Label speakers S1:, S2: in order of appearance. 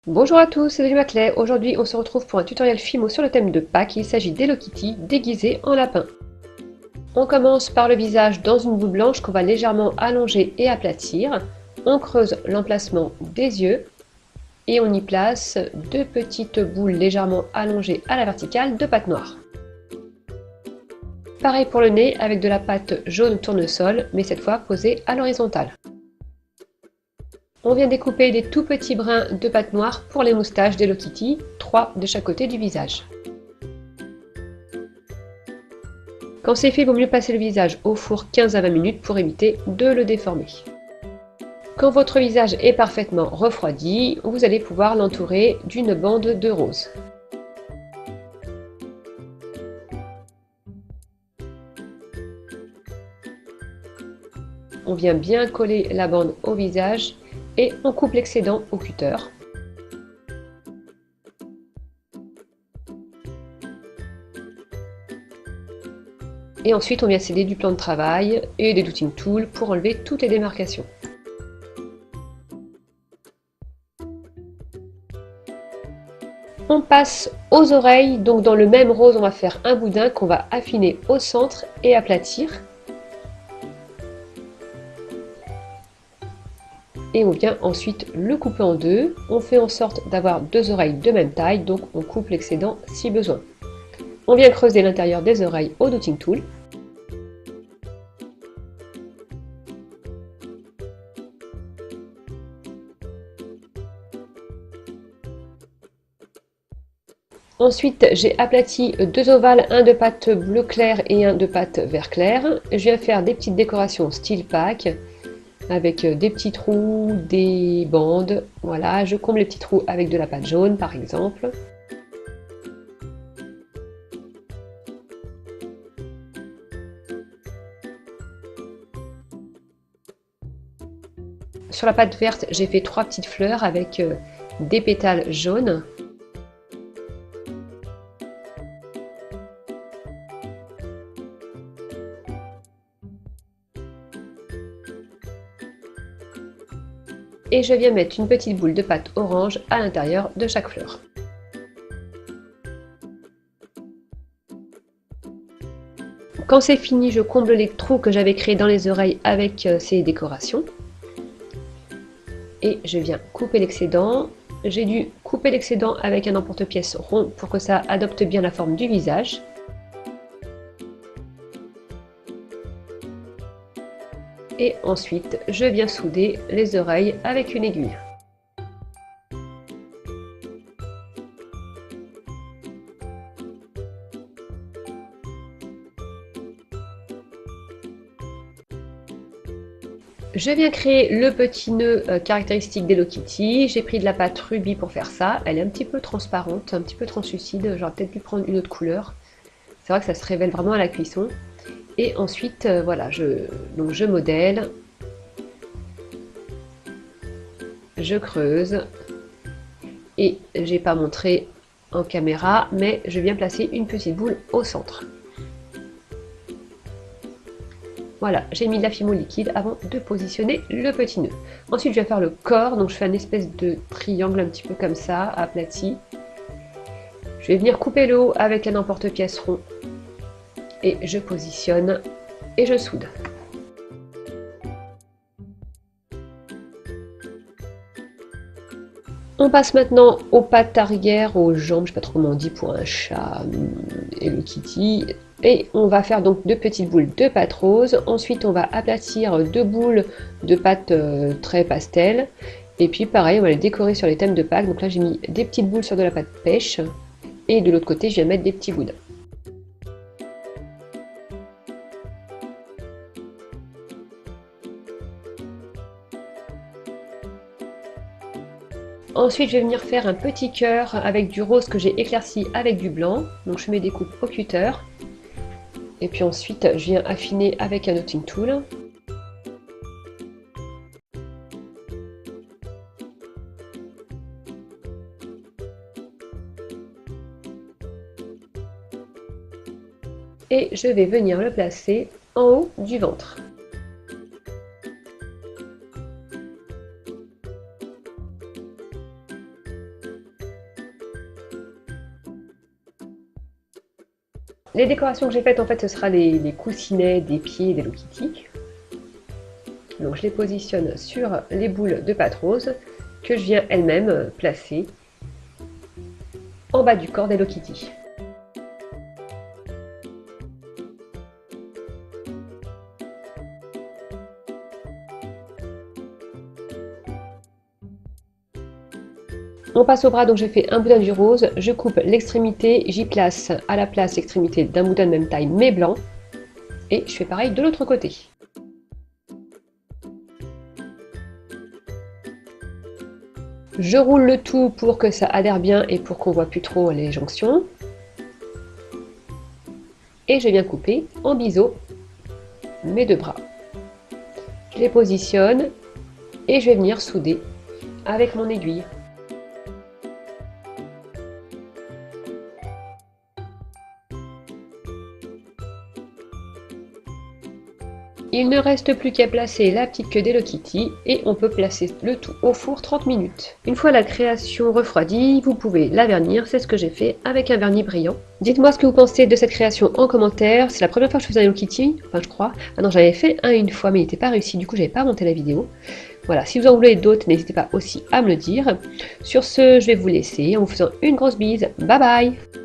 S1: Bonjour à tous, c'est Delia Maclay. Aujourd'hui, on se retrouve pour un tutoriel Fimo sur le thème de Pâques. Il s'agit d'Hello Kitty déguisée en lapin. On commence par le visage dans une boule blanche qu'on va légèrement allonger et aplatir. On creuse l'emplacement des yeux et on y place deux petites boules légèrement allongées à la verticale de pâte noire. Pareil pour le nez avec de la pâte jaune tournesol, mais cette fois posée à l'horizontale. On vient découper des tout petits brins de pâte noire pour les moustaches d'Hello Kitty, 3 de chaque côté du visage. Quand c'est fait, il vaut mieux passer le visage au four 15 à 20 minutes pour éviter de le déformer. Quand votre visage est parfaitement refroidi, vous allez pouvoir l'entourer d'une bande de rose. On vient bien coller la bande au visage et on coupe l'excédent au cutter. Et ensuite, on vient sceller du plan de travail et des douting tools pour enlever toutes les démarcations. On passe aux oreilles, donc dans le même rose, on va faire un boudin qu'on va affiner au centre et aplatir. Et on vient ensuite le couper en deux. On fait en sorte d'avoir deux oreilles de même taille, donc on coupe l'excédent si besoin. On vient creuser l'intérieur des oreilles au douting tool. Ensuite, j'ai aplati deux ovales, un de pâte bleu clair et un de pâte vert clair. Je viens faire des petites décorations style Pâques avec des petits trous, des bandes. Voilà, je comble les petits trous avec de la pâte jaune par exemple. Sur la pâte verte, j'ai fait trois petites fleurs avec des pétales jaunes. Et je viens mettre une petite boule de pâte orange à l'intérieur de chaque fleur. Quand c'est fini, je comble les trous que j'avais créés dans les oreilles avec ces décorations. Et je viens couper l'excédent. J'ai dû couper l'excédent avec un emporte-pièce rond pour que ça adopte bien la forme du visage. Et ensuite, je viens souder les oreilles avec une aiguille. Je viens créer le petit nœud caractéristique d'Hello Kitty. J'ai pris de la pâte rubis pour faire ça. Elle est un petit peu transparente, un petit peu translucide. J'aurais peut-être pu prendre une autre couleur. C'est vrai que ça se révèle vraiment à la cuisson. Et ensuite, voilà, je modèle. Je creuse. Et j'ai pas montré en caméra, mais je viens placer une petite boule au centre. Voilà, j'ai mis de la fimo liquide avant de positionner le petit nœud. Ensuite, je vais faire le corps, donc je fais une espèce de triangle un petit peu comme ça, aplati. Je vais venir couper le haut avec un emporte-pièce rond et je positionne et je soude. On passe maintenant aux pattes arrière, aux jambes, je ne sais pas trop comment on dit pour un chat Hello Kitty. Et on va faire donc deux petites boules de pâte rose. Ensuite, on va aplatir deux boules de pâte très pastel. Et puis pareil, on va les décorer sur les thèmes de Pâques. Donc là, j'ai mis des petites boules sur de la pâte pêche. Et de l'autre côté, je viens mettre des petits boudins. Ensuite, je vais venir faire un petit cœur avec du rose que j'ai éclairci avec du blanc. Donc je mets des coupes au cutter. Et puis ensuite, je viens affiner avec un knotting tool. Et je vais venir le placer en haut du ventre. Les décorations que j'ai faites, en fait, ce sera les coussinets des pieds d'Hello Kitty. Donc je les positionne sur les boules de pâte rose que je viens elle-même placer en bas du corps d'Hello Kitty. On passe au bras, donc j'ai fait un boudin du rose, je coupe l'extrémité, j'y place à la place l'extrémité d'un boudin de même taille mais blanc, et je fais pareil de l'autre côté. Je roule le tout pour que ça adhère bien et pour qu'on voit plus trop les jonctions. Et je viens couper en biseau mes deux bras. Je les positionne et je vais venir souder avec mon aiguille. Il ne reste plus qu'à placer la petite queue d'Hello Kitty et on peut placer le tout au four 30 minutes. Une fois la création refroidie, vous pouvez la vernir, c'est ce que j'ai fait avec un vernis brillant. Dites-moi ce que vous pensez de cette création en commentaire, c'est la première fois que je fais un Hello Kitty, enfin je crois. Ah non, j'avais fait un une fois mais il n'était pas réussi, du coup j'avais pas monté la vidéo. Voilà, si vous en voulez d'autres, n'hésitez pas aussi à me le dire. Sur ce, je vais vous laisser en vous faisant une grosse bise, bye bye!